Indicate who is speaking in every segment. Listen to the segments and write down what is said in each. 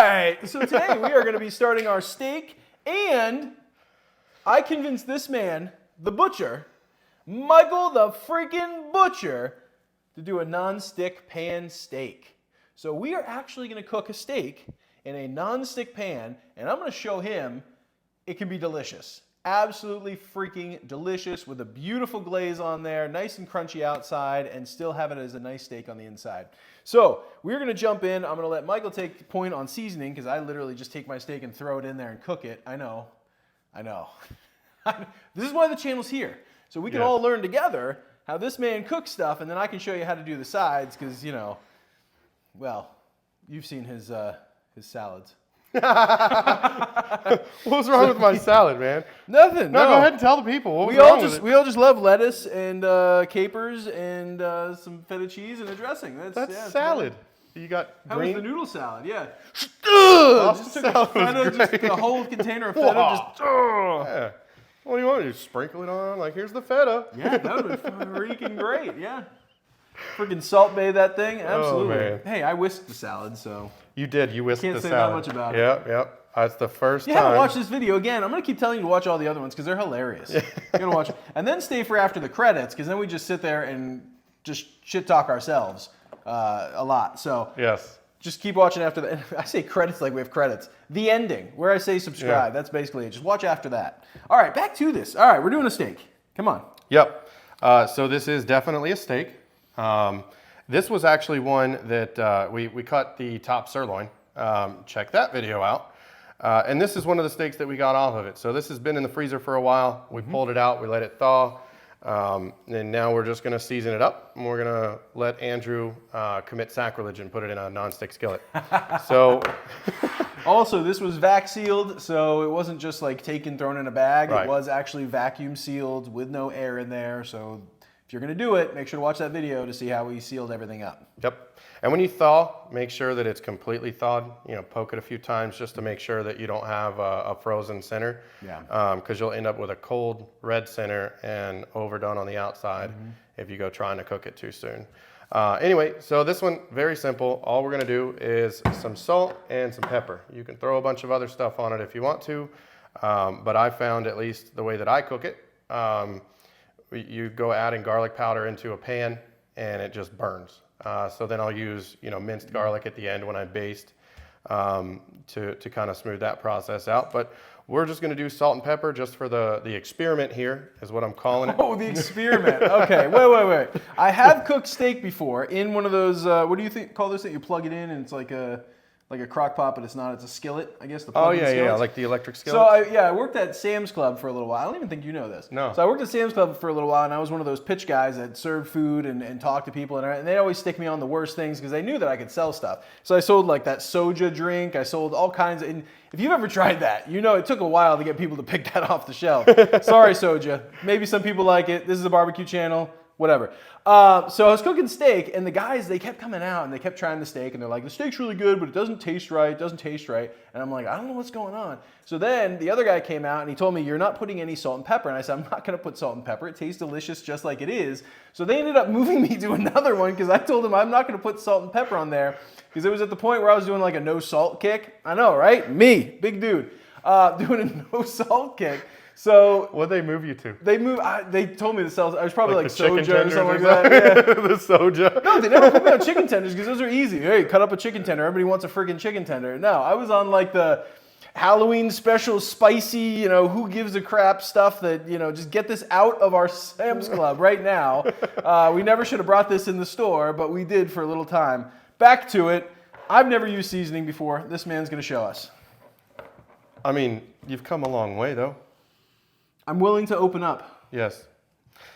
Speaker 1: right, so today we are going to be starting our steak, and I convinced this man, the butcher, Michael the freaking Butcher, to do a non-stick pan steak. So we are actually going to cook a steak in a non-stick pan, and I'm going to show him it can be delicious. Absolutely freaking delicious with a beautiful glaze on there, nice and crunchy outside, and still have it as a nice steak on the inside. So we're going to jump in. I'm going to let Michael take point on seasoning because I literally just take my steak and throw it in there and cook it. I know. This is why the channel's here. So we can all learn together how this man cooks stuff, and then I can show you how to do the sides because, you know, well, you've seen his salads.
Speaker 2: What's wrong with my salad, man?
Speaker 1: Nothing.
Speaker 2: No, go ahead and tell the people. What was
Speaker 1: We all
Speaker 2: wrong
Speaker 1: just
Speaker 2: with it?
Speaker 1: we all just love lettuce and capers and some feta cheese and a dressing.
Speaker 2: That's
Speaker 1: yeah,
Speaker 2: salad. You got
Speaker 1: How
Speaker 2: green.
Speaker 1: was the noodle salad? Yeah.
Speaker 2: Just
Speaker 1: Just took a feta, just a whole container of feta.
Speaker 2: Wow.
Speaker 1: Just
Speaker 2: Yeah. What do you want? You sprinkle it on? Like, here's the feta.
Speaker 1: yeah, that would have been freaking great. Yeah. Freaking salt bay that thing. Absolutely.
Speaker 2: man.
Speaker 1: Hey, I whisked the salad, so
Speaker 2: You did. You whisked
Speaker 1: Can't
Speaker 2: the
Speaker 1: say that
Speaker 2: salad.
Speaker 1: much about it.
Speaker 2: Yep. That's the first
Speaker 1: you
Speaker 2: time.
Speaker 1: haven't watched this video again. I'm gonna keep telling you to watch all the other ones because they're hilarious. You're gonna watch, and then stay for after the credits because then we just sit there and just shit talk ourselves a lot. So
Speaker 2: Yes.
Speaker 1: just keep watching after that. I say credits like we have credits. The ending where I say subscribe. That's basically it. Just watch after that. All right, back to this. All right, we're doing a steak. Come on.
Speaker 2: Yep. So this is definitely a steak. This was actually one that we cut the top sirloin. Check that video out. And this is one of the steaks that we got off of it. So this has been in the freezer for a while. We pulled it out, we let it thaw. And now we're just gonna season it up, and we're gonna let Andrew commit sacrilege and put it in a non-stick skillet. So
Speaker 1: Also, this was vac sealed, so it wasn't just like taken, thrown in a bag.
Speaker 2: Right.
Speaker 1: It was actually vacuum sealed with no air in there. So if you're gonna do it, make sure to watch that video to see how we sealed everything up.
Speaker 2: Yep. And when you thaw, make sure that it's completely thawed. You know, poke it a few times just to make sure that you don't have a frozen center.
Speaker 1: Yeah.
Speaker 2: Because you'll end up with a cold red center and overdone on the outside if you go trying to cook it too soon. Anyway, so this one, very simple. All we're gonna do is some salt and some pepper. You can throw a bunch of other stuff on it if you want to, but I found, at least the way that I cook it, you go adding garlic powder into a pan and it just burns. So then I'll use, minced garlic at the end when I baste to kind of smooth that process out. But we're just going to do salt and pepper just for the experiment here is what I'm calling it.
Speaker 1: Oh, the experiment. Okay, wait. I have cooked steak before in one of those, what do you call this that you plug it in and it's like a crock pot, but it's not, it's a skillet, I guess.
Speaker 2: Oh, yeah, like the electric skillet.
Speaker 1: So I worked at Sam's Club for a little while. I don't even think you know this.
Speaker 2: No.
Speaker 1: So I worked at Sam's Club for a little while, and I was one of those pitch guys that served food and talked to people, and they always stick me on the worst things because they knew that I could sell stuff. So I sold like that soja drink. I sold all kinds of, and if you've ever tried that, it took a while to get people to pick that off the shelf. Sorry, soja. Maybe some people like it. This is a barbecue channel. Whatever. So I was cooking steak, and the guys, they kept coming out, and they kept trying the steak, and they're like, the steak's really good, but it doesn't taste right, And I'm like, I don't know what's going on. So then the other guy came out, and he told me, you're not putting any salt and pepper. And I said, I'm not going to put salt and pepper. It tastes delicious just like it is. So they ended up moving me to another one, because I told them I'm not going to put salt and pepper on there, because it was at the point where I was doing like a no salt kick. I know, right? Me, big dude, doing a no salt kick. So
Speaker 2: what'd they move you to?
Speaker 1: They told me to sell. I was probably like
Speaker 2: chicken
Speaker 1: soja or
Speaker 2: tenders
Speaker 1: something like that. Yeah.
Speaker 2: The soja.
Speaker 1: No, they never put me on chicken tenders because those are easy. Hey, cut up a chicken tender. Everybody wants a friggin' chicken tender. No, I was on like the Halloween special spicy, who gives a crap stuff that, just get this out of our Sam's Club right now. We never should have brought this in the store, but we did for a little time. Back to it. I've never used seasoning before. This man's going to show us.
Speaker 2: I mean, you've come a long way though.
Speaker 1: I'm willing to open up.
Speaker 2: Yes.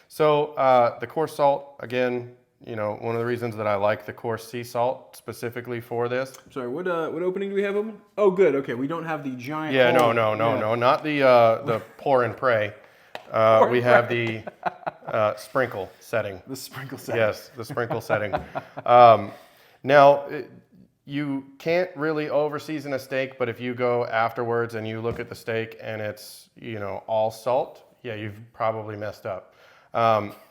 Speaker 2: So the coarse salt, again, one of the reasons that I like the coarse sea salt specifically for this.
Speaker 1: Sorry, what opening do we have open? Oh, good. Okay, we don't have the giant.
Speaker 2: Yeah,
Speaker 1: hole.
Speaker 2: no, not the pour and pray. We have the sprinkle setting.
Speaker 1: The sprinkle setting.
Speaker 2: Yes, the sprinkle setting. Now, you can't really over season a steak, but if you go afterwards and you look at the steak and it's, all salt, yeah, you've probably messed up.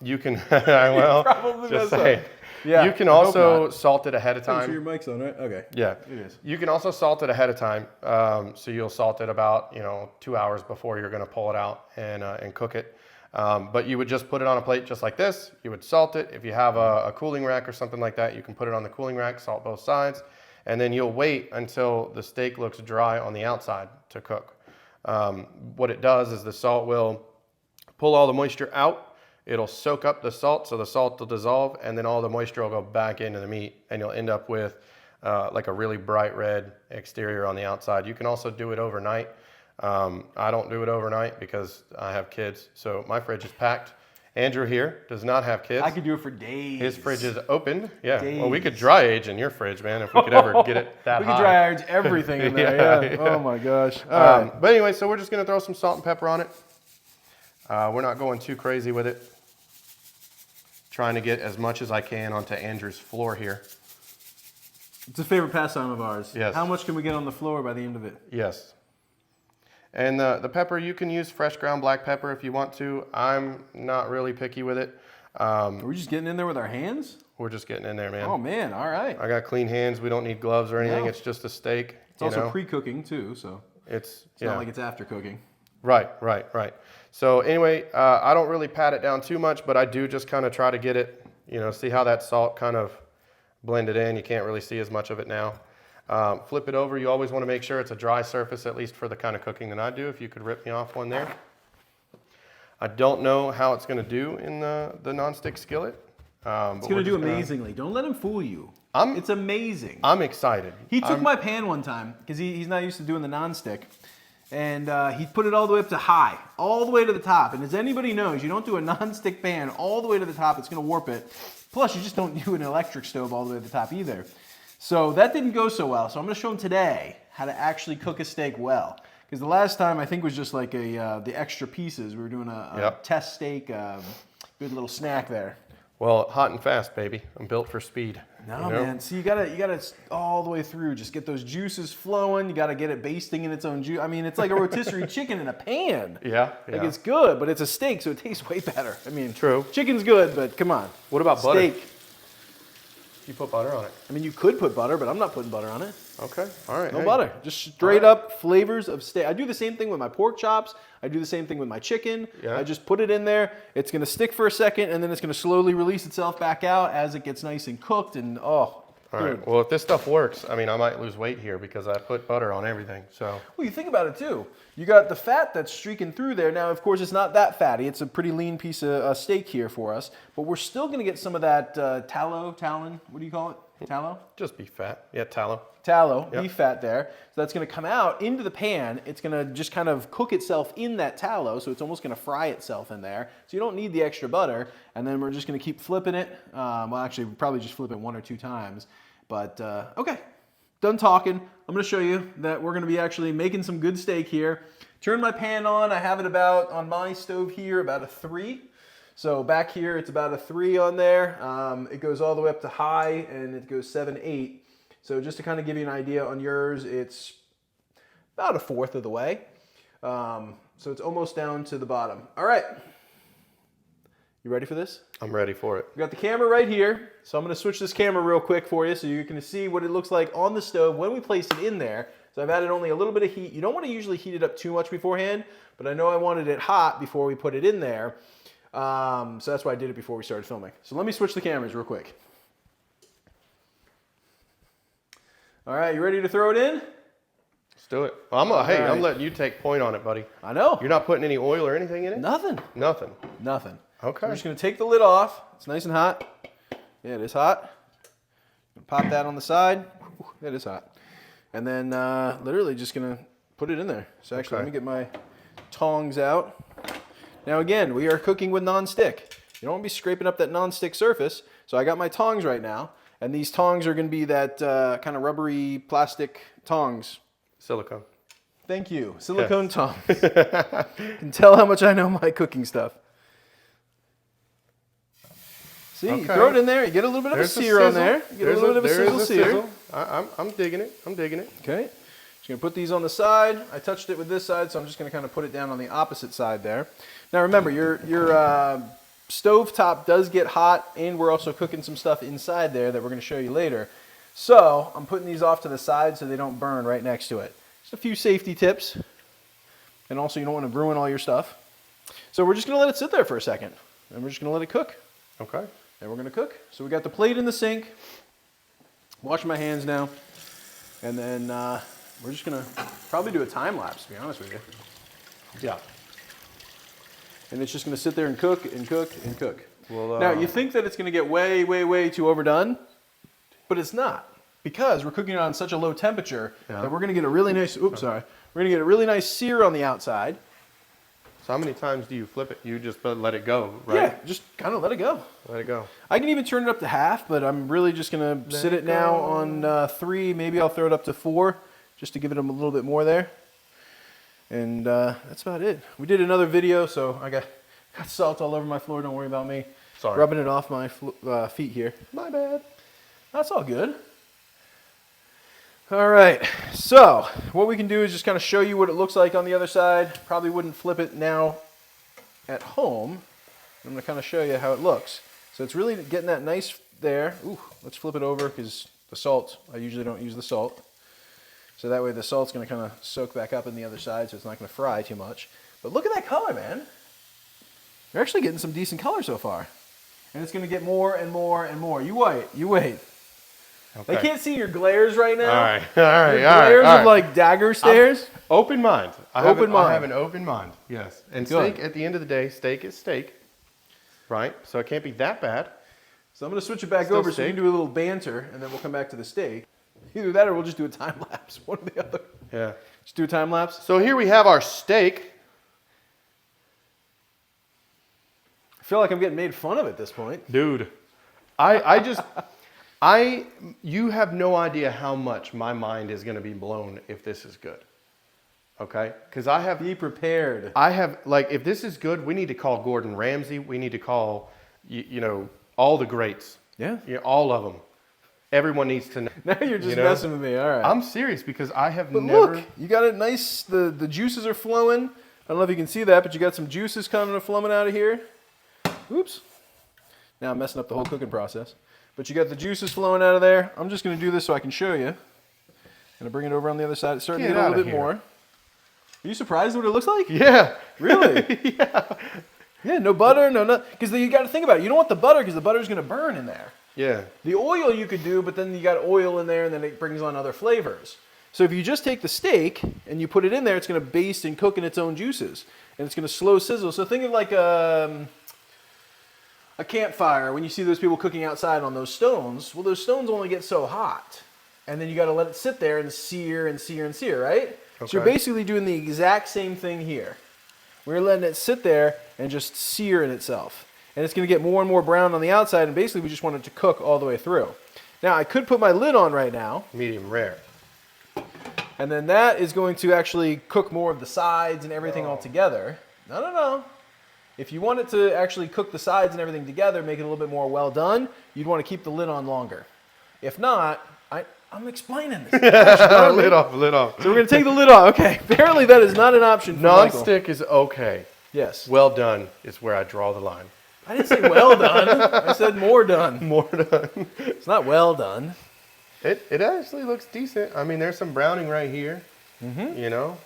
Speaker 2: You can, well,
Speaker 1: probably
Speaker 2: just
Speaker 1: messed
Speaker 2: say,
Speaker 1: up. Yeah,
Speaker 2: You can
Speaker 1: I hope
Speaker 2: also
Speaker 1: not.
Speaker 2: salt it ahead of
Speaker 1: Make
Speaker 2: time.
Speaker 1: sure your mic's on, right? Okay.
Speaker 2: Yeah,
Speaker 1: It is.
Speaker 2: you can also salt it ahead of time. So you'll salt it about 2 hours before you're going to pull it out and cook it. But you would just put it on a plate just like this. You would salt it. If you have a cooling rack or something like that, you can put it on the cooling rack, salt both sides, and then you'll wait until the steak looks dry on the outside to cook. What it does is the salt will pull all the moisture out. It'll soak up the salt, so the salt will dissolve, and then all the moisture will go back into the meat, and you'll end up with like a really bright red exterior on the outside. You can also do it overnight. I don't do it overnight because I have kids, so my fridge is packed. Andrew here does not have kids.
Speaker 1: I could do it for days.
Speaker 2: His fridge is opened. Yeah.
Speaker 1: Days.
Speaker 2: Well, we could dry age in your fridge, man, if we could ever get it that high.
Speaker 1: We could dry age everything in there. Yeah. Oh my gosh. All right.
Speaker 2: But anyway, so we're just gonna throw some salt and pepper on it. We're not going too crazy with it. Trying to get as much as I can onto Andrew's floor here.
Speaker 1: It's a favorite pastime of ours.
Speaker 2: Yes.
Speaker 1: How much can we get on the floor by the end of it?
Speaker 2: Yes. And the pepper, you can use fresh ground black pepper if you want to. I'm not really picky with it.
Speaker 1: Are we just getting in there with our hands?
Speaker 2: We're just getting in there, man.
Speaker 1: Oh man, all right.
Speaker 2: I got clean hands. We don't need gloves or anything.
Speaker 1: No.
Speaker 2: It's just a steak.
Speaker 1: It's also pre-cooking too, so
Speaker 2: it's
Speaker 1: not like it's after cooking.
Speaker 2: Right. So anyway, I don't really pat it down too much, but I do just kind of try to get it, see how that salt kind of blended in. You can't really see as much of it now. Flip it over. You always want to make sure it's a dry surface, at least for the kind of cooking that I do. If you could rip me off one there. I don't know how it's going to do in the nonstick skillet.
Speaker 1: It's going to do amazingly. Don't let him fool you. It's amazing.
Speaker 2: I'm excited.
Speaker 1: He took my pan one time because he's not used to doing the nonstick. And he put it all the way up to high, all the way to the top. And as anybody knows, you don't do a nonstick pan all the way to the top, it's going to warp it. Plus, you just don't do an electric stove all the way to the top either. So that didn't go so well. So I'm going to show him today how to actually cook a steak well. Because the last time I think was just like the extra pieces. We were doing a test steak, good little snack there.
Speaker 2: Well, hot and fast, baby. I'm built for speed.
Speaker 1: No, man. See, you gotta all the way through. Just get those juices flowing. You gotta get it basting in its own juice. I mean, it's like a rotisserie chicken in a pan.
Speaker 2: Yeah.
Speaker 1: Like it's good, but it's a steak, so it tastes way better. I mean,
Speaker 2: true.
Speaker 1: Chicken's good, but come on.
Speaker 2: What about butter?
Speaker 1: Steak.
Speaker 2: You put butter on it.
Speaker 1: I mean, you could put butter, but I'm not putting butter on it.
Speaker 2: Okay. All right.
Speaker 1: No butter. Just straight up flavors of steak. I do the same thing with my pork chops. I do the same thing with my chicken.
Speaker 2: Yeah.
Speaker 1: I just put it in there. It's going to stick for a second, and then it's going to slowly release itself back out as it gets nice and cooked. And
Speaker 2: all right. Well, if this stuff works, I mean, I might lose weight here because I put butter on everything. So.
Speaker 1: Well, you think about it too. You got the fat that's streaking through there. Now, of course, it's not that fatty. It's a pretty lean piece of steak here for us. But we're still going to get some of that tallow. What do you call it? Tallow?
Speaker 2: Just beef fat. Yeah, tallow.
Speaker 1: Tallow, beef fat there. So that's going to come out into the pan. It's going to just kind of cook itself in that tallow, so it's almost going to fry itself in there. So you don't need the extra butter. And then we're just going to keep flipping it. Well, actually, we'll probably just flip it 1 or 2 times. But, okay, done talking. I'm going to show you that we're going to be actually making some good steak here. Turn my pan on. I have it about, on my stove here, about a 3. So back here, it's about a 3 on there. It goes all the way up to high, and it goes 7, 8. So just to kind of give you an idea on yours, it's about a 1/4 of the way. So it's almost down to the bottom. All right. You ready for this?
Speaker 2: I'm ready for it.
Speaker 1: We got the camera right here. So I'm going to switch this camera real quick for you so you can see what it looks like on the stove when we place it in there. So I've added only a little bit of heat. You don't want to usually heat it up too much beforehand, but I know I wanted it hot before we put it in there. So that's why I did it before we started filming. So let me switch the cameras real quick. All right, you ready to throw it in?
Speaker 2: Let's do it. Well, I'm letting you take point on it, buddy.
Speaker 1: I know.
Speaker 2: You're not putting any oil or anything in it?
Speaker 1: Nothing.
Speaker 2: Nothing.
Speaker 1: Nothing.
Speaker 2: Okay.
Speaker 1: So I'm just going to take the lid off. It's nice and hot. Yeah, it is hot. Pop that on the side. It is hot. And then literally just going to put it in there. So actually, let me get my tongs out. Now again, we are cooking with nonstick. You don't want to be scraping up that nonstick surface. So I got my tongs right now. And these tongs are going to be that kind of rubbery plastic tongs.
Speaker 2: Silicone.
Speaker 1: Thank you. Silicone tongs. You can tell how much I know my cooking stuff. See, you throw it in there. You get a little bit of a sear on there. You get a little bit of a sizzle.
Speaker 2: I'm digging it. I'm digging it.
Speaker 1: Okay. Just going to put these on the side. I touched it with this side, so I'm just going to kind of put it down on the opposite side there. Now remember, your stovetop does get hot, and we're also cooking some stuff inside there that we're going to show you later. So I'm putting these off to the side so they don't burn right next to it. Just a few safety tips. And also you don't want to ruin all your stuff. So we're just going to let it sit there for a second. And we're just going to let it cook.
Speaker 2: Okay.
Speaker 1: And we're going to cook. So we got the plate in the sink. Washing my hands now. And then we're just going to probably do a time lapse, to be honest with you.
Speaker 2: Yeah.
Speaker 1: And it's just going to sit there and cook and cook and cook.
Speaker 2: Well,
Speaker 1: now, you think that it's going to get way, way, way too overdone, but it's not. Because we're cooking it on such a low temperature that we're going to get a really nice, we're going to get a really nice sear on the outside.
Speaker 2: So how many times do you flip it? You just let it go, right?
Speaker 1: Yeah, just kind of let it go.
Speaker 2: Let it go.
Speaker 1: I can even turn it up to half, but I'm really just going to sit it now on 3. Maybe I'll throw it up to 4 just to give it a little bit more there. And that's about it. We did another video, so I got salt all over my floor. Don't worry about me.
Speaker 2: Sorry.
Speaker 1: Rubbing it off my feet here.
Speaker 2: My bad.
Speaker 1: That's all good. All right, so what we can do is just kind of show you what it looks like on the other side. Probably wouldn't flip it now at home. I'm going to kind of show you how it looks. So it's really getting that nice there. Ooh, let's flip it over because the salt, I usually don't use the salt. So that way the salt's going to kind of soak back up in the other side, so it's not going to fry too much. But look at that color, man. You're actually getting some decent color so far. And it's going to get more and more and more. You wait, you wait.
Speaker 2: Okay.
Speaker 1: They can't see your glares right now.
Speaker 2: All right, all right,
Speaker 1: your
Speaker 2: all right.
Speaker 1: glares of like dagger stares.
Speaker 2: Open mind. I have an open mind, yes. And
Speaker 1: Good.
Speaker 2: steak, at the end of the day, steak is steak, right? So it can't be that bad.
Speaker 1: So I'm going to switch it back
Speaker 2: Still
Speaker 1: over so
Speaker 2: steak?
Speaker 1: we can do a little banter, and then we'll come back to the steak. Either that or we'll just do a time lapse. One or the other.
Speaker 2: Yeah.
Speaker 1: Just do a time lapse.
Speaker 2: So here we have our steak.
Speaker 1: I feel like I'm getting made fun of at this point.
Speaker 2: Dude, you have no idea how much my mind is going to be blown if this is good. Okay? Because
Speaker 1: Be prepared.
Speaker 2: if this is good, we need to call Gordon Ramsay. We need to call, all the greats.
Speaker 1: Yeah.
Speaker 2: All of them. Everyone needs to know.
Speaker 1: Now you're just messing with me. All right.
Speaker 2: I'm serious because I have
Speaker 1: But
Speaker 2: never.
Speaker 1: look, you got it nice. The juices are flowing. I don't know if you can see that, but you got some juices coming and flowing out of here. Oops. Now I'm messing up the whole cooking process. But you got the juices flowing out of there. I'm just going to do this so I can show you. Going to bring it over on the other side. It's starting to get a little bit more. Are you surprised what it looks like?
Speaker 2: Yeah.
Speaker 1: Really?
Speaker 2: Yeah.
Speaker 1: Yeah, no butter, no. Because you got to think about it. You don't want the butter because the butter's going to burn in there.
Speaker 2: Yeah.
Speaker 1: The oil you could do, but then you got oil in there and then it brings on other flavors. So if you just take the steak and you put it in there, it's going to baste and cook in its own juices. And it's going to slow sizzle. So think of like a campfire when you see those people cooking outside on those stones. Well, those stones only get so hot. And then you got to let it sit there and sear and sear and sear, right?
Speaker 2: Okay.
Speaker 1: So you're basically doing the exact same thing here. We're letting it sit there and just sear in itself. And it's going to get more and more brown on the outside, and basically we just want it to cook all the way through. Now, I could put my lid on right now.
Speaker 2: Medium rare.
Speaker 1: And then that is going to actually cook more of the sides and everything all together. No. If you want it to actually cook the sides and everything together, make it a little bit more well done, you'd want to keep the lid on longer. If not, I'm explaining this.
Speaker 2: Lid off.
Speaker 1: So we're going to take the lid off. Okay, apparently that is not an option for Michael.
Speaker 2: Non-stick is okay.
Speaker 1: Yes.
Speaker 2: Well done is where I draw the line.
Speaker 1: I didn't say well done. I said more done.
Speaker 2: More done.
Speaker 1: It's not well done.
Speaker 2: It actually looks decent. I mean, there's some browning right here. Mm-hmm.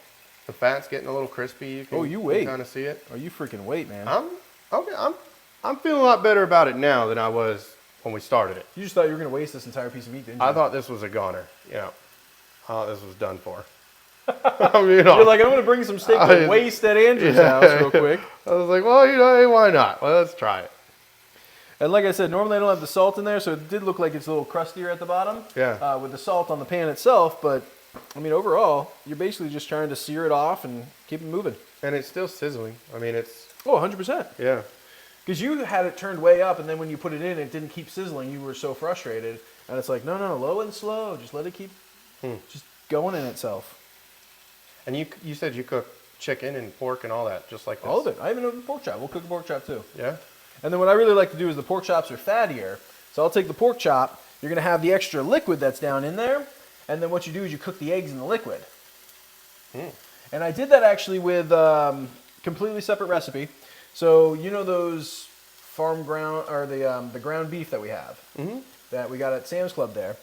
Speaker 2: The fat's getting a little crispy.
Speaker 1: You wait.
Speaker 2: Kind of see it.
Speaker 1: Oh, you freaking wait, man.
Speaker 2: I'm feeling a lot better about it now than I was when we started it.
Speaker 1: You just thought you were going to waste this entire piece of meat, didn't you?
Speaker 2: I thought this was a goner. I thought this was done for.
Speaker 1: You're like, I'm going to bring some steak to waste at Andrew's house real quick.
Speaker 2: I was like, well, hey, why not? Well, let's try it.
Speaker 1: And like I said, normally I don't have the salt in there, so it did look like it's a little crustier at the bottom.
Speaker 2: Yeah.
Speaker 1: With the salt on the pan itself, but I mean, overall, you're basically just trying to sear it off and keep it moving.
Speaker 2: And it's still sizzling. I mean, it's...
Speaker 1: Oh, 100%.
Speaker 2: Yeah.
Speaker 1: Because you had it turned way up, and then when you put it in, it didn't keep sizzling. You were so frustrated. And it's like, no, low and slow. Just let it keep just going in itself.
Speaker 2: And you said you cook chicken and pork and all that, just like this?
Speaker 1: All of it. I even know the pork chop. We'll cook a pork chop, too.
Speaker 2: Yeah?
Speaker 1: And then what I really like to do is the pork chops are fattier. So I'll take the pork chop. You're going to have the extra liquid that's down in there. And then what you do is you cook the eggs in the liquid. And I did that actually with completely separate recipe. So you know those farm ground or the ground beef that we have that we got at Sam's Club there.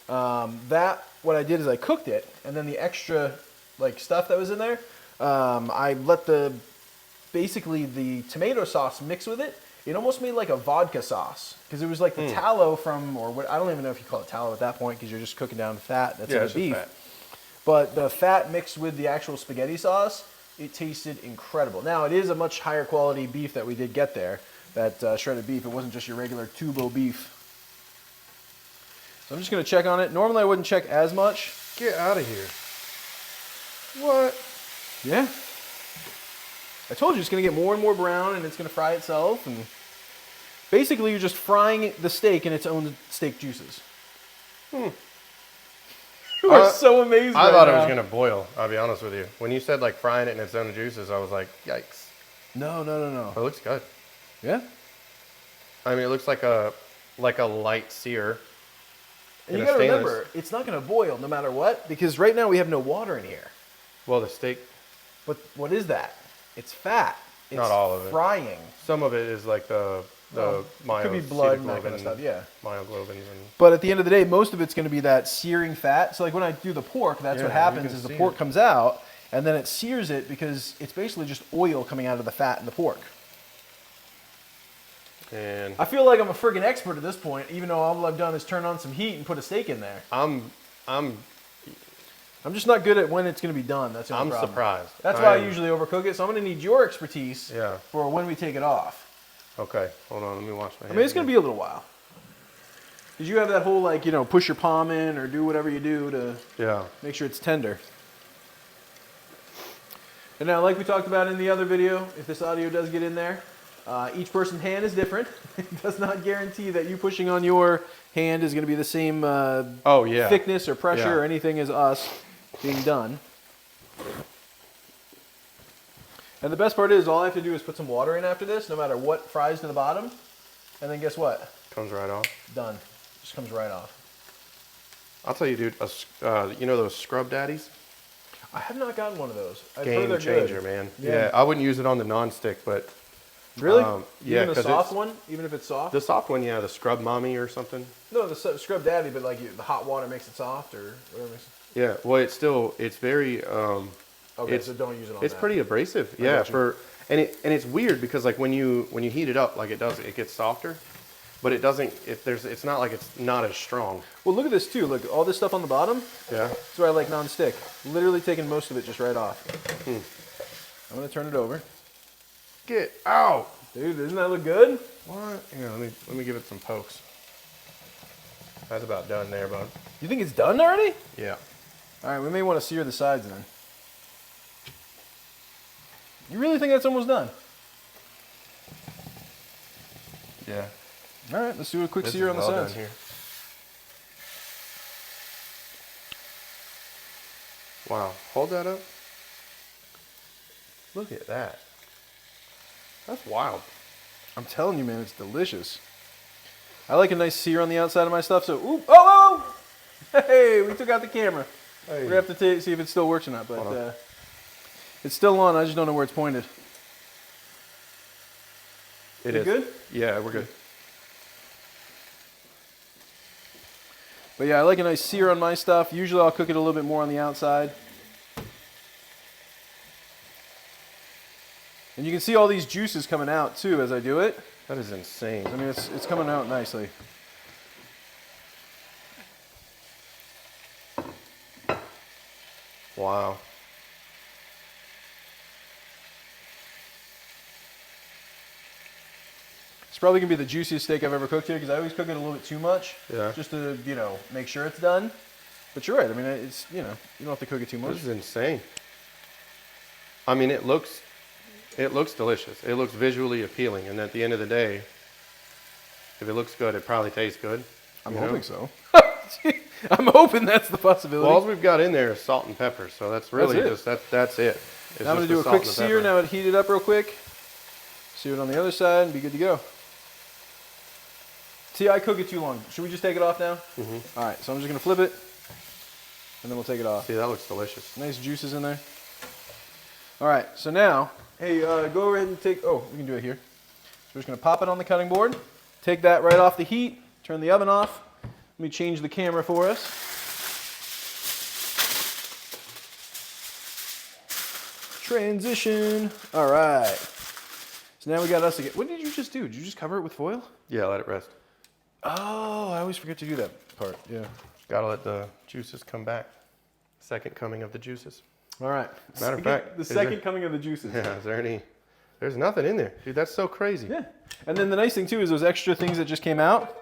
Speaker 1: What I did is I cooked it, and then the extra like stuff that was in there, I let basically the tomato sauce mix with it. It almost made like a vodka sauce because it was like the tallow from, or what I don't even know if you call it tallow at that point because you're just cooking down fat that's in the beef. Fat. But the fat mixed with the actual spaghetti sauce, it tasted incredible. Now it is a much higher quality beef that we did get there, that shredded beef. It wasn't just your regular tubo beef. So I'm just gonna check on it. Normally I wouldn't check as much.
Speaker 2: Get out of here. What?
Speaker 1: Yeah. I told you it's going to get more and more brown and it's going to fry itself. And basically, you're just frying the steak in its own steak juices. You are so amazed
Speaker 2: I thought it was going to boil, I'll be honest with you. When you said like frying it in its own juices, I was like, yikes.
Speaker 1: No.
Speaker 2: But it looks good.
Speaker 1: Yeah?
Speaker 2: I mean, it looks like a light sear.
Speaker 1: And you got to remember, it's not going to boil no matter what, because right now we have no water in here.
Speaker 2: Well, the steak...
Speaker 1: But what is that? It's fat. It's
Speaker 2: not all of it.
Speaker 1: Frying.
Speaker 2: Some of it is like the
Speaker 1: could be blood and that kind of stuff, yeah.
Speaker 2: Myoglobin.
Speaker 1: But at the end of the day, most of it's going to be that searing fat. So like when I do the pork, that's what happens is the pork comes out, and then it sears it because it's basically just oil coming out of the fat in the pork.
Speaker 2: And
Speaker 1: I feel like I'm a friggin' expert at this point, even though all I've done is turn on some heat and put a steak in there. I'm just not good at when it's going to be done. That's the only problem.
Speaker 2: Surprised.
Speaker 1: That's why I usually overcook it. So I'm going to need your expertise for when we take it off.
Speaker 2: Okay, hold on. Let me wash my hands.
Speaker 1: I mean, it's going to be a little while. Because you have that whole, like, push your palm in or do whatever you do to make sure it's tender. And now, like we talked about in the other video, if this audio does get in there, each person's hand is different. It does not guarantee that you pushing on your hand is going to be the same thickness or pressure or anything as us being done. And the best part is all I have to do is put some water in after this, no matter what fries to the bottom. And then guess what?
Speaker 2: Comes right off.
Speaker 1: Done. Just comes right off.
Speaker 2: I'll tell you, dude, you know those scrub daddies?
Speaker 1: I have not gotten one of those.
Speaker 2: Game changer, man. Yeah, I wouldn't use it on the nonstick, but...
Speaker 1: Really? Even the soft one? Even if it's soft?
Speaker 2: The soft one, yeah. The scrub mommy or something.
Speaker 1: No, the scrub daddy, but like the hot water makes it soft or whatever makes it...
Speaker 2: Yeah, well, it's very...
Speaker 1: okay, so don't use it on
Speaker 2: It's
Speaker 1: that.
Speaker 2: pretty abrasive, yeah. And it's weird because like when you heat it up, like it gets softer, but it doesn't. It's not like it's not as strong.
Speaker 1: Well, look at this too. Look, all this stuff on the bottom.
Speaker 2: Yeah.
Speaker 1: That's why I like non-stick. Literally taking most of it just right off. I'm gonna turn it over.
Speaker 2: Get out,
Speaker 1: dude! Doesn't that look good?
Speaker 2: What? Yeah. Let me give it some pokes. That's about done there, bud.
Speaker 1: You think it's done already?
Speaker 2: Yeah.
Speaker 1: All right, we may want to sear the sides then. You really think that's almost done?
Speaker 2: Yeah.
Speaker 1: All right, let's do a quick sear on the sides.
Speaker 2: Here. Wow, hold that up. Look at that. That's wild.
Speaker 1: I'm telling you, man, it's delicious. I like a nice sear on the outside of my stuff, so, ooh, oh! Hey, we took out the camera. Hey. We're going to have to see if it still works or not, but it's still on. I just don't know where it's pointed.
Speaker 2: It is.
Speaker 1: Good?
Speaker 2: Yeah, we're good.
Speaker 1: But yeah, I like a nice sear on my stuff. Usually I'll cook it a little bit more on the outside. And you can see all these juices coming out too as I do it.
Speaker 2: That is insane.
Speaker 1: I mean, it's coming out nicely.
Speaker 2: Wow.
Speaker 1: It's probably going to be the juiciest steak I've ever cooked here because I always cook it a little bit too much.
Speaker 2: Yeah.
Speaker 1: Just to, make sure it's done. But you're right. I mean, it's, you don't have to cook it too much.
Speaker 2: This is insane. I mean, it looks delicious. It looks visually appealing. And at the end of the day, if it looks good, it probably tastes good.
Speaker 1: I'm hoping so. I'm hoping that's the possibility.
Speaker 2: Well, all we've got in there is salt and pepper. So that's really that's it.
Speaker 1: Now I'm going to do a quick sear. Now heat it up real quick. Sear it on the other side and be good to go. See, I cook it too long. Should we just take it off now?
Speaker 2: Mm-hmm.
Speaker 1: All right, so I'm just going to flip it, and then we'll take it off.
Speaker 2: See, that looks delicious.
Speaker 1: Nice juices in there. All right, so now, hey, go ahead and take, we can do it here. we're just gonna pop it on the cutting board, take that right off the heat, turn the oven off. Let me change the camera for us. Transition. All right. So now we got us again. What did you just do? Did you just cover it with foil?
Speaker 2: Yeah, let it rest.
Speaker 1: Oh, I always forget to do that part. Yeah.
Speaker 2: Gotta let the juices come back. Second coming of the juices.
Speaker 1: All right.
Speaker 2: Matter of fact,
Speaker 1: the second coming of the juices.
Speaker 2: Yeah, is there any? There's nothing in there. Dude, that's so crazy.
Speaker 1: Yeah. And then the nice thing too is those extra things that just came out.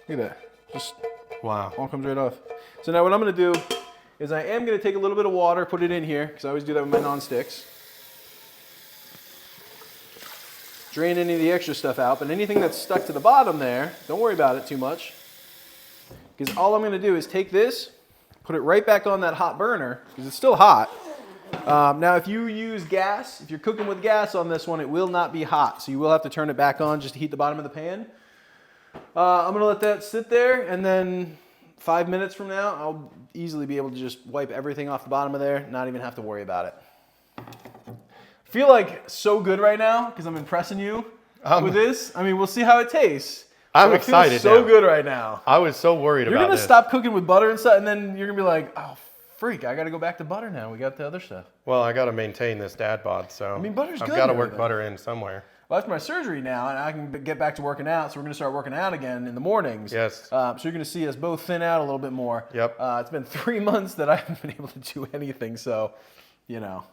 Speaker 1: Look at that. Just
Speaker 2: Wow.
Speaker 1: all comes right off. So now what I'm going to do is I am going to take a little bit of water, put it in here, because I always do that with my non-sticks. Drain any of the extra stuff out, but anything that's stuck to the bottom there, don't worry about it too much. Because all I'm going to do is take this, put it right back on that hot burner, because it's still hot. Now if you use gas, if you're cooking with gas on this one, it will not be hot. So you will have to turn it back on just to heat the bottom of the pan. I'm going to let that sit there, and then 5 minutes from now, I'll easily be able to just wipe everything off the bottom of there, not even have to worry about it. I feel like so good right now because I'm impressing you with this. I mean, we'll see how it tastes.
Speaker 2: I'm
Speaker 1: I
Speaker 2: excited
Speaker 1: feel so
Speaker 2: now.
Speaker 1: good right now.
Speaker 2: I was so worried
Speaker 1: You're
Speaker 2: about
Speaker 1: going to
Speaker 2: this.
Speaker 1: stop cooking with butter and stuff, and then you're going to be like, oh, freak, I got to go back to butter now. We got the other stuff.
Speaker 2: Well, I got to maintain this dad bod, so
Speaker 1: I mean, butter's
Speaker 2: I've
Speaker 1: good
Speaker 2: got to
Speaker 1: and
Speaker 2: work
Speaker 1: everything.
Speaker 2: butter in somewhere.
Speaker 1: Well, after my surgery now, and I can get back to working out, so we're going to start working out again in the mornings.
Speaker 2: Yes.
Speaker 1: So you're going to see us both thin out a little bit more.
Speaker 2: Yep.
Speaker 1: It's been 3 months that I haven't been able to do anything, so, you know.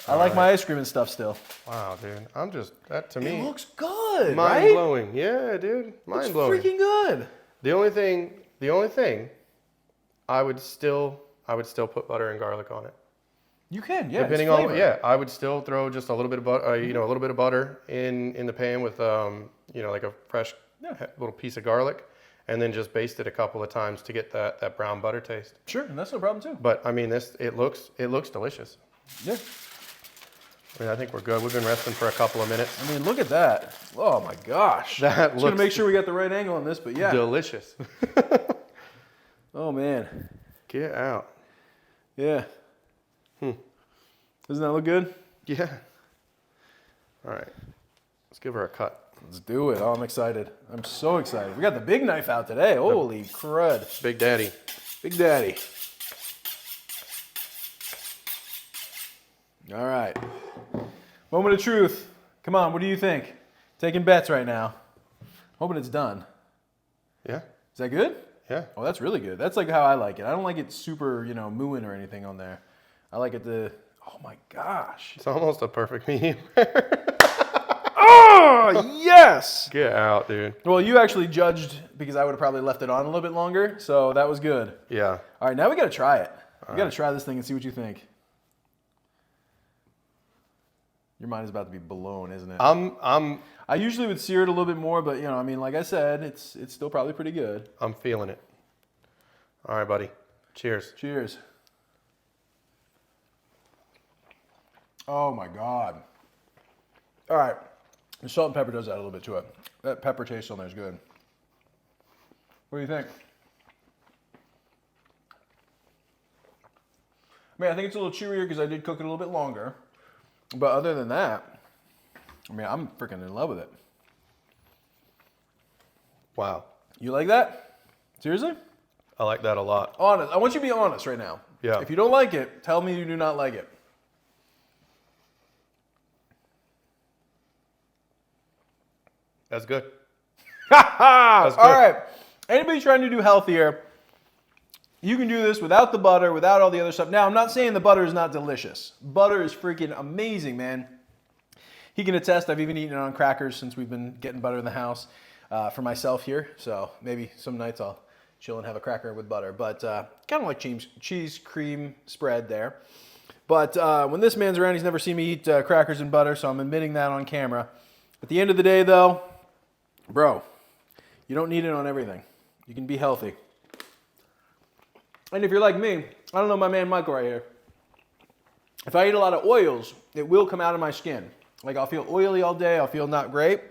Speaker 1: I like my ice cream and stuff still.
Speaker 2: Wow, dude. I'm just, that to me,
Speaker 1: It looks good,
Speaker 2: mind
Speaker 1: right?
Speaker 2: blowing. Yeah, dude. Mind
Speaker 1: It's
Speaker 2: blowing.
Speaker 1: freaking good.
Speaker 2: The only thing, I would still put butter and garlic on it.
Speaker 1: You can, yeah.
Speaker 2: Depending
Speaker 1: it's
Speaker 2: on,
Speaker 1: flavor.
Speaker 2: yeah, I would still throw just a little bit of butter, a little bit of butter in the pan with, like a fresh little piece of garlic, and then just baste it a couple of times to get that brown butter taste.
Speaker 1: Sure, and that's no problem too.
Speaker 2: But I mean, it looks delicious.
Speaker 1: Yeah.
Speaker 2: I mean, I think we're good. We've been resting for a couple of minutes.
Speaker 1: I mean, look at that. Oh my gosh.
Speaker 2: That
Speaker 1: Just gonna
Speaker 2: looks
Speaker 1: make sure we got the right angle on this, but yeah.
Speaker 2: delicious.
Speaker 1: Oh man.
Speaker 2: Get out.
Speaker 1: Yeah. Doesn't that look good?
Speaker 2: Yeah. All right. Let's give her a cut.
Speaker 1: Let's do it. Oh, I'm excited. I'm so excited. We got the big knife out today. Holy crud.
Speaker 2: Big Daddy.
Speaker 1: Big Daddy. All right. Moment of truth. Come on, what do you think? Taking bets right now. Hoping it's done.
Speaker 2: Yeah.
Speaker 1: Is that good?
Speaker 2: Yeah.
Speaker 1: Oh, that's really good. That's like how I like it. I don't like it super, mooing or anything on there. I like it to, oh my gosh.
Speaker 2: It's almost a perfect medium.
Speaker 1: Oh, yes!
Speaker 2: Get out, dude.
Speaker 1: Well, you actually judged because I would have probably left it on a little bit longer, so that was good.
Speaker 2: Yeah.
Speaker 1: All right, now we got to try it. We got to try this thing and see what you think. Your mind is about to be blown, isn't it?
Speaker 2: I
Speaker 1: usually would sear it a little bit more, but like I said, it's still probably pretty good.
Speaker 2: I'm feeling it. All right, buddy. Cheers.
Speaker 1: Cheers. Oh my God. All right. The salt and pepper does add a little bit to it. That pepper taste on there is good. What do you think? I mean, I think it's a little chewier because I did cook it a little bit longer. But other than that, I mean, I'm freaking in love with it.
Speaker 2: Wow.
Speaker 1: You like that? Seriously?
Speaker 2: I like that a lot.
Speaker 1: Honest. I want you to be honest right now.
Speaker 2: Yeah.
Speaker 1: If you don't like it, tell me you do not like it.
Speaker 2: That's good.
Speaker 1: All right. Anybody trying to do healthier, you can do this without the butter, without all the other stuff. Now, I'm not saying the butter is not delicious. Butter is freaking amazing, man. He can attest. I've even eaten it on crackers since we've been getting butter in the house for myself here. So maybe some nights I'll chill and have a cracker with butter. But kind of like cheese cream spread there. But when this man's around, he's never seen me eat crackers and butter, so I'm admitting that on camera. At the end of the day, though, bro, you don't need it on everything. You can be healthy. And if you're like me, I don't know my man Michael right here. If I eat a lot of oils, it will come out of my skin. Like I'll feel oily all day, I'll feel not great.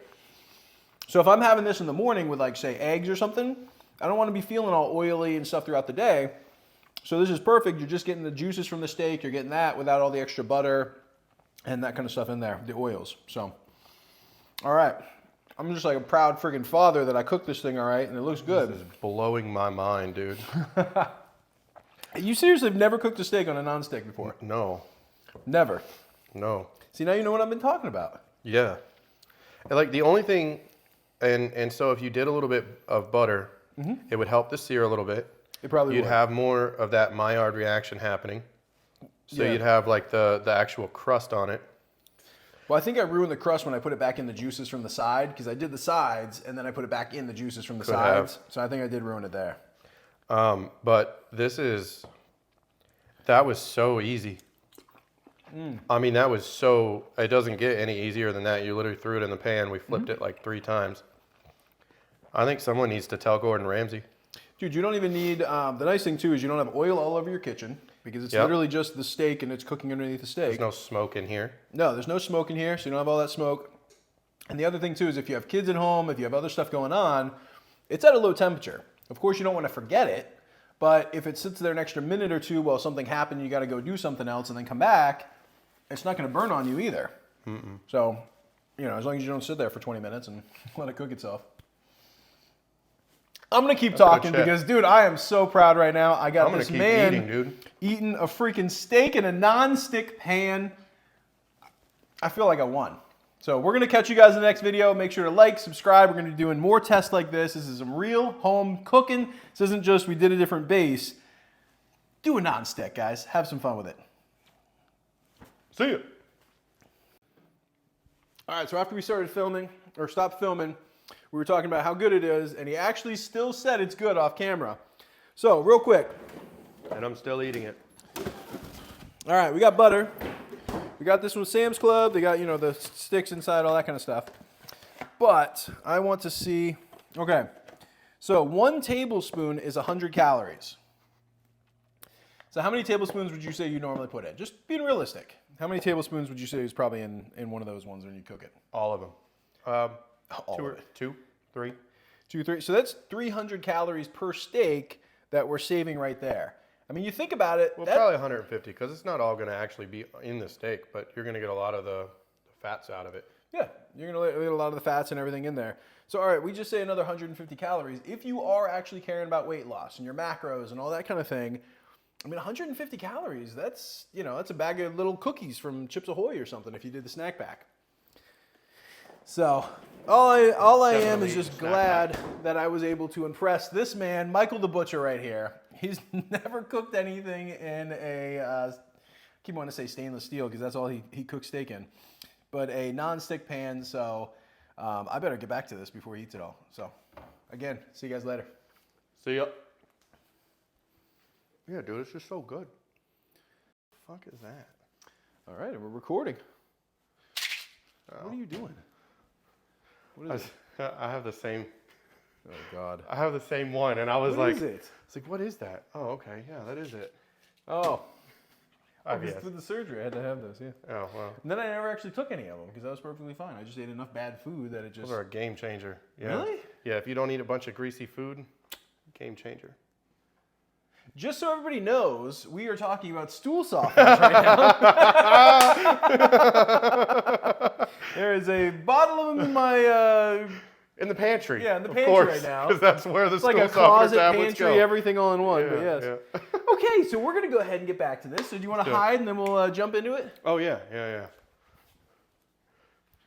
Speaker 1: So if I'm having this in the morning with like say eggs or something, I don't want to be feeling all oily and stuff throughout the day. So this is perfect. You're just getting the juices from the steak, you're getting that without all the extra butter and that kind of stuff in there, the oils. So, all right. I'm just like a proud friggin' father that I cooked this thing all right and it looks good.
Speaker 2: This is blowing my mind, dude.
Speaker 1: You seriously have never cooked a steak on a nonstick before?
Speaker 2: No.
Speaker 1: Never.
Speaker 2: No.
Speaker 1: See, now you know what I've been talking about.
Speaker 2: Yeah. And like the only thing, and so if you did a little bit of butter, it would help the sear a little bit.
Speaker 1: It probably
Speaker 2: You'd
Speaker 1: would.
Speaker 2: have more of that Maillard reaction happening. So
Speaker 1: Yeah.
Speaker 2: you'd have like the actual crust on it.
Speaker 1: Well, I think I ruined the crust when I put it back in the juices from the side because I did the sides and then I put it back in the juices from the
Speaker 2: Could
Speaker 1: sides.
Speaker 2: have.
Speaker 1: So I think I did ruin it there.
Speaker 2: But that was so easy. I mean, it doesn't get any easier than that. You literally threw it in the pan. We flipped it like 3 times. I think someone needs to tell Gordon Ramsay.
Speaker 1: Dude, you don't even need, the nice thing too is you don't have oil all over your kitchen because it's literally just the steak and it's cooking underneath the steak.
Speaker 2: There's no smoke in here.
Speaker 1: No, there's no smoke in here, so you don't have all that smoke. And the other thing too is if you have kids at home, if you have other stuff going on, it's at a low temperature. Of course, you don't want to forget it, but if it sits there an extra minute or two while something happened, you got to go do something else and then come back, it's not going to burn on you either. So, as long as you don't sit there for 20 minutes and let it cook itself. I'm going to keep talking because, dude, I am so proud right now. I got this man eating a freaking steak in a non-stick pan. I feel like I won. So we're going to catch you guys in the next video. Make sure to like, subscribe. We're going to be doing more tests like this. This is some real home cooking. This isn't just we did a different base. Do a non-stick, guys. Have some fun with it.
Speaker 2: See ya.
Speaker 1: All right, so after we started filming, or stopped filming, we were talking about how good it is, and he actually still said it's good off camera. So, real quick.
Speaker 2: And I'm still eating it.
Speaker 1: All right, we got butter. We got this from Sam's Club. They got, the sticks inside, all that kind of stuff. But I want to see, okay. So 1 tablespoon is 100 calories. So how many tablespoons would you say you normally put in? Just being realistic. How many tablespoons would you say is probably in one of those ones when you cook it?
Speaker 2: All of them. 2, 3.
Speaker 1: 2, 3. So that's 300 calories per steak that we're saving right there. I mean, you think about it.
Speaker 2: Well, probably 150 because it's not all going to actually be in the steak, but you're going to get a lot of the fats out of it.
Speaker 1: Yeah, you're going to get a lot of the fats and everything in there. So, all right, we just say another 150 calories. If you are actually caring about weight loss and your macros and all that kind of thing, I mean, 150 calories, that's a bag of little cookies from Chips Ahoy or something if you did the snack pack. So, all I am is just glad that I was able to impress this man, Michael the Butcher right here. He's never cooked anything in I keep wanting to say stainless steel because that's all he cooks steak in, but a non-stick pan. So I better get back to this before he eats it all. So again, see you guys later.
Speaker 2: See ya. Yeah, dude, it's just so good. What the fuck is that?
Speaker 1: All right, and we're recording. Oh. What are you doing? What is it?
Speaker 2: I have the same.
Speaker 1: Oh God.
Speaker 2: I have the same one, and I was
Speaker 1: What
Speaker 2: like,
Speaker 1: is it?
Speaker 2: It's like, what is that? Oh, okay, yeah, that is it.
Speaker 1: Oh.
Speaker 2: IBS.
Speaker 1: For the surgery, I had to have those, yeah.
Speaker 2: Oh, well.
Speaker 1: And then I never actually took any of them because that was perfectly fine. I just ate enough bad food that it just...
Speaker 2: Those are a game changer. Yeah.
Speaker 1: Really?
Speaker 2: Yeah, if you don't eat a bunch of greasy food, game changer.
Speaker 1: Just so everybody knows, we are talking about stool softeners right now. There is a bottle of them in my...
Speaker 2: in the pantry.
Speaker 1: Yeah, in the pantry right now.
Speaker 2: Because that's where the
Speaker 1: It's like a closet, pantry, everything all in one.
Speaker 2: Yeah,
Speaker 1: but yes.
Speaker 2: yeah.
Speaker 1: Okay, so we're going to go ahead and get back to this. So do you want to hide and then we'll jump into it?
Speaker 2: Oh, yeah, yeah, yeah.